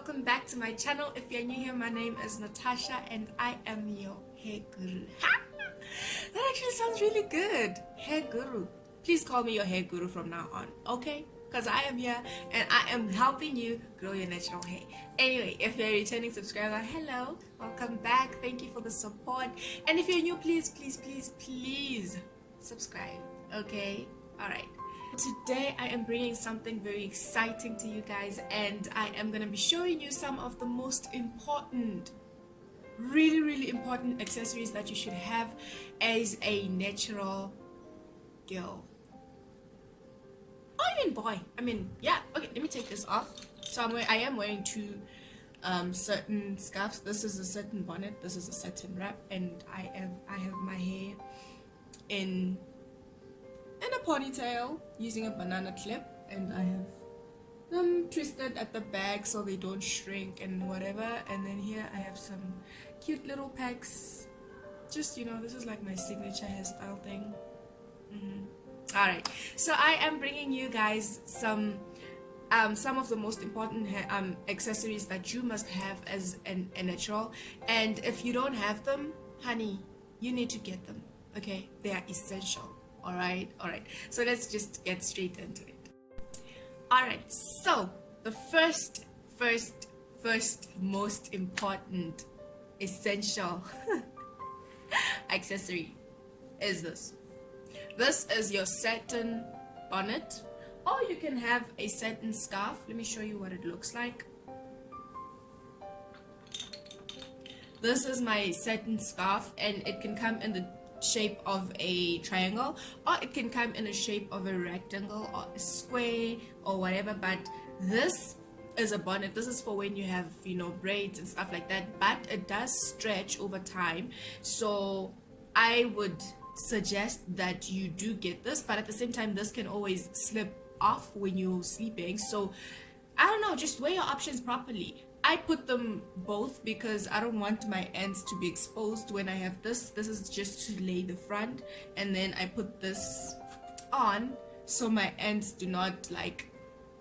welcome back to my channel. If you're new here, my name is Natasha and I am your hair guru. That actually sounds really good. Hair guru. Please call me your hair guru from now on, okay? Because I am here and I am helping you grow your natural hair. Anyway, if you're a returning subscriber, hello, welcome back. Thank you for the support. And if you're new, please subscribe, okay? All right. Today I am bringing something very exciting to you guys, and I am going to be showing you some of the most important, really important accessories that you should have as a natural girl. Or even boy. Yeah, okay, let me take this off. So I am wearing two satin scarves. This is a satin bonnet, this is a satin wrap, and I have my hair in a ponytail using a banana clip, and I have them twisted at the back so they don't shrink and whatever. And then here I have some cute little packs. Just, you know, this is like my signature hairstyle thing. Alright, so I am bringing you guys some of the most important accessories that you must have as a natural. And if you don't have them, honey, you need to get them, okay? They are essential. All right, so let's just get straight into it. All right, so the first most important essential accessory is this. This is your satin bonnet, or you can have a satin scarf. Let me show you what it looks like. This is my satin scarf, and it can come in the shape of a triangle, or it can come in a shape of a rectangle or a square or whatever. But this is a bonnet. This is for when you have, you know, braids and stuff like that, but it does stretch over time. So I would suggest that you do get this, but at the same time this can always slip off when you're sleeping. So I don't know, just weigh your options properly. I put them both because I don't want my ends to be exposed when I have this. This is just to lay the front, and then I put this on so my ends do not, like,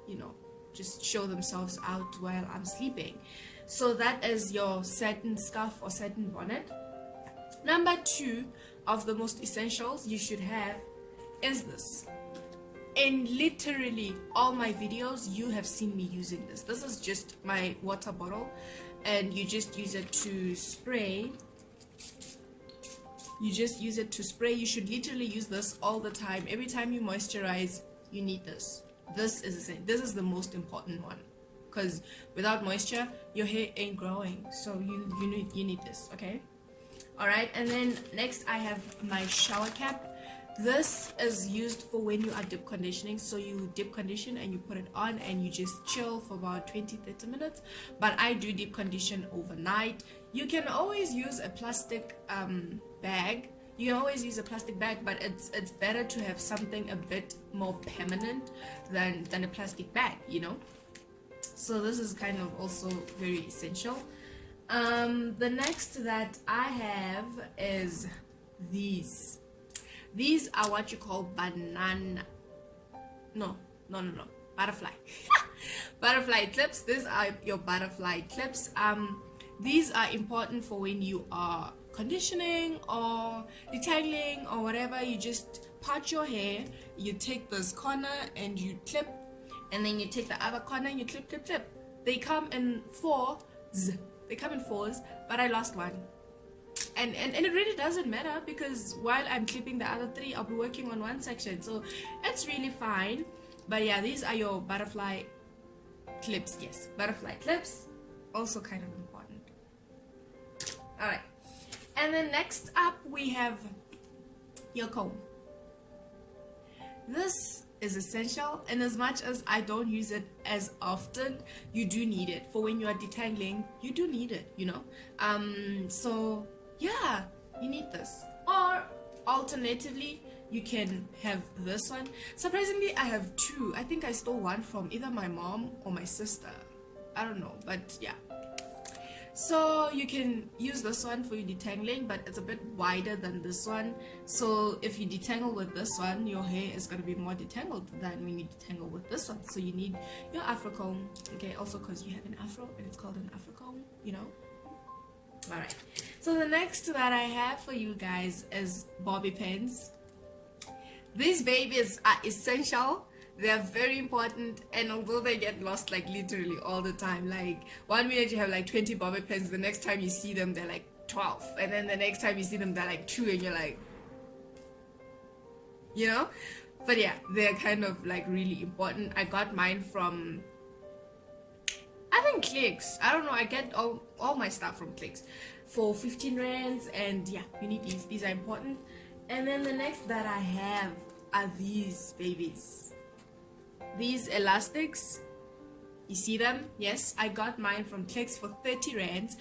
you know, just show themselves out while I'm sleeping. So that is your satin scarf or satin bonnet. Number two of the most essentials you should have is this. In literally all my videos you have seen me using this. This is just my water bottle, and you just use it to spray. You just use it to spray. You should literally use this all the time. Every time you moisturize, you need this. This is the most important one, because without moisture your hair ain't growing. So you need this, okay? All right, and then next I have my shower cap. This is used for when you are deep conditioning. So you deep condition and you put it on and you just chill for about 20-30 minutes. But I do deep condition overnight. You can always use a plastic bag. You can always use a plastic bag, but it's better to have something a bit more permanent than a plastic bag, you know. So this is kind of also very essential. The next that I have is these. These are what you call butterfly butterfly clips. These are your butterfly clips. These are important for when you are conditioning or detangling or whatever. You just part your hair, you take this corner and you clip, and then you take the other corner and you clip. They come in fours, but I lost one. And it really doesn't matter, because while I'm clipping the other three, I'll be working on one section, so it's really fine. But yeah, these are your butterfly clips. Yes, butterfly clips, also kind of important. All right, and then next up we have your comb. This is essential, and as much as I don't use it as often, you do need it for when you are detangling. You do need it, you know. So yeah, you need this. Or alternatively, you can have this one. Surprisingly, I have two. I think I stole one from either my mom or my sister. I don't know, but yeah. So you can use this one for your detangling, but it's a bit wider than this one. So if you detangle with this one, your hair is going to be more detangled than when you detangle with this one. So you need your Afro comb, okay, also because you have an Afro and it's called an Afro comb, you know. Alright, so the next that I have for you guys is bobby pins. These babies are essential. They're very important, and although they get lost like literally all the time, like 1 minute you have like 20 bobby pins, the next time you see them they're like 12, and then the next time you see them they're like 2, and you're like, you know. But yeah, they're kind of like really important. I got mine from, I think, Clicks. I don't know, I get all my stuff from Clicks for 15 rands, and yeah, you need these are important. And then the next that I have are these babies. These elastics, you see them? Yes, I got mine from Clicks for 30 rands.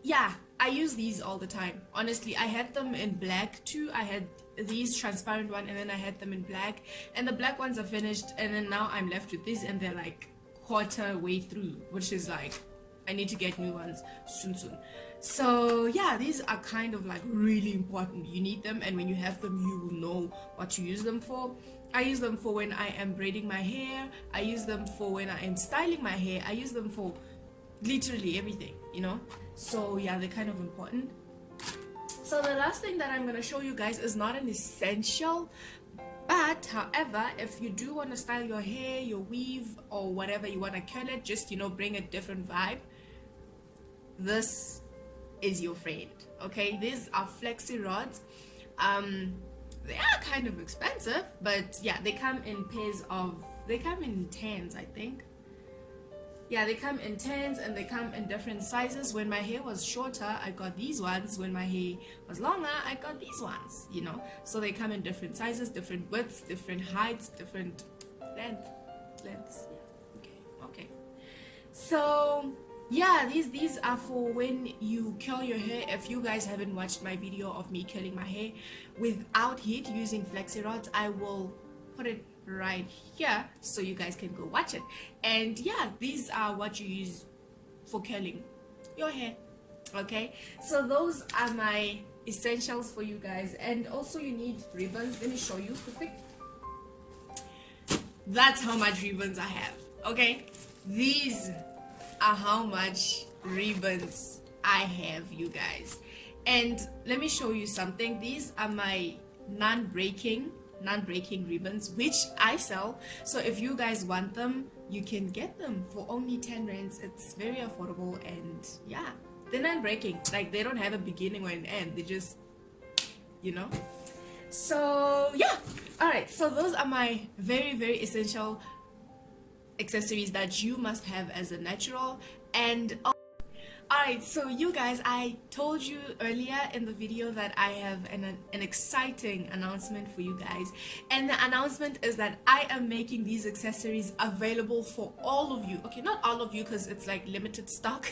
Yeah, I use these all the time. Honestly, I had them in black too. I had these transparent one, and then I had them in black, and the black ones are finished, and then now I'm left with these, and they're like quarter way through, which is like, I need to get new ones soon. So yeah, these are kind of like really important. You need them, and when you have them you will know what to use them for. I use them for when I am braiding my hair. I use them for when I am styling my hair. I use them for literally everything, you know. So yeah, they're kind of important. So the last thing that I'm going to show you guys is not an essential, but however, if you do want to style your hair, your weave, or whatever you want to curl it, just, you know, bring a different vibe, this is your friend. Okay, these are Flexi rods. They are kind of expensive, but yeah, they come in pairs of, they come in 10s, I think. Yeah, they come in 10s, and they come in different sizes. When my hair was shorter, I got these ones. When my hair was longer, I got these ones, you know. So they come in different sizes, different widths, different heights, different lengths. Yeah, okay. So yeah, these are for when you curl your hair. If you guys haven't watched my video of me curling my hair without heat using Flexi rods, I will put it right here so you guys can go watch it. And yeah, these are what you use for curling your hair. Okay, so those are my essentials for you guys. And also you need ribbons. Let me show you quick. That's how much ribbons I have. Okay, these are how much ribbons I have, you guys. And let me show you something. These are my non-breaking ribbons, which I sell. So if you guys want them, you can get them for only 10 rands. It's very affordable, and yeah, they're non-breaking. Like, they don't have a beginning or an end. They just, you know. So yeah, all right, so those are my very, very essential accessories that you must have as a natural. And alright, so you guys, I told you earlier in the video that I have an exciting announcement for you guys, and the announcement is that I am making these accessories available for all of you. Okay, not all of you because it's like limited stock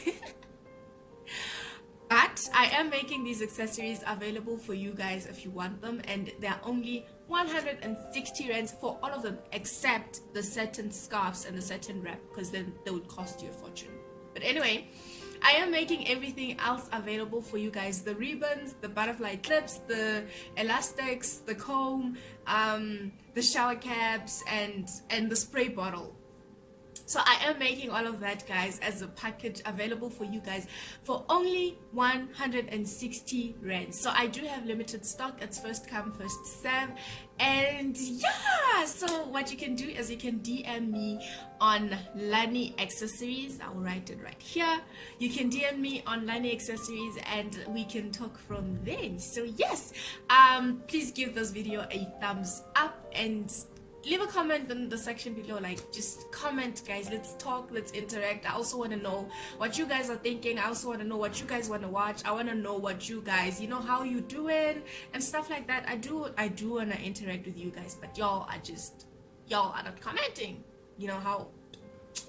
but I am making these accessories available for you guys if you want them, and they're only 160 rands for all of them except the satin scarves and the satin wrap, because then they would cost you a fortune. But anyway, I am making everything else available for you guys: the ribbons, the butterfly clips, the elastics, the comb, the shower caps, and the spray bottle. So I am making all of that, guys, as a package available for you guys for only 160 rands. So I do have limited stock. It's first come, first serve. And yeah, so what you can do is you can DM me on Lani Accessories. I'll write it right here. You can DM me on Lani Accessories and we can talk from there. So yes, please give this video a thumbs up and leave a comment in the section below. Like, just comment, guys. Let's talk, let's interact. I also want to know what you guys are thinking. I also want to know what you guys want to watch. I want to know what you guys, you know, how you doing and stuff like that. I do want to interact with you guys, but y'all are not commenting. You know how,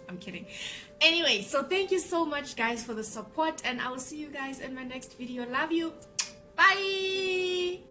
I'm kidding. Anyway, so thank you so much, guys, for the support, and I will see you guys in my next video. Love you. Bye.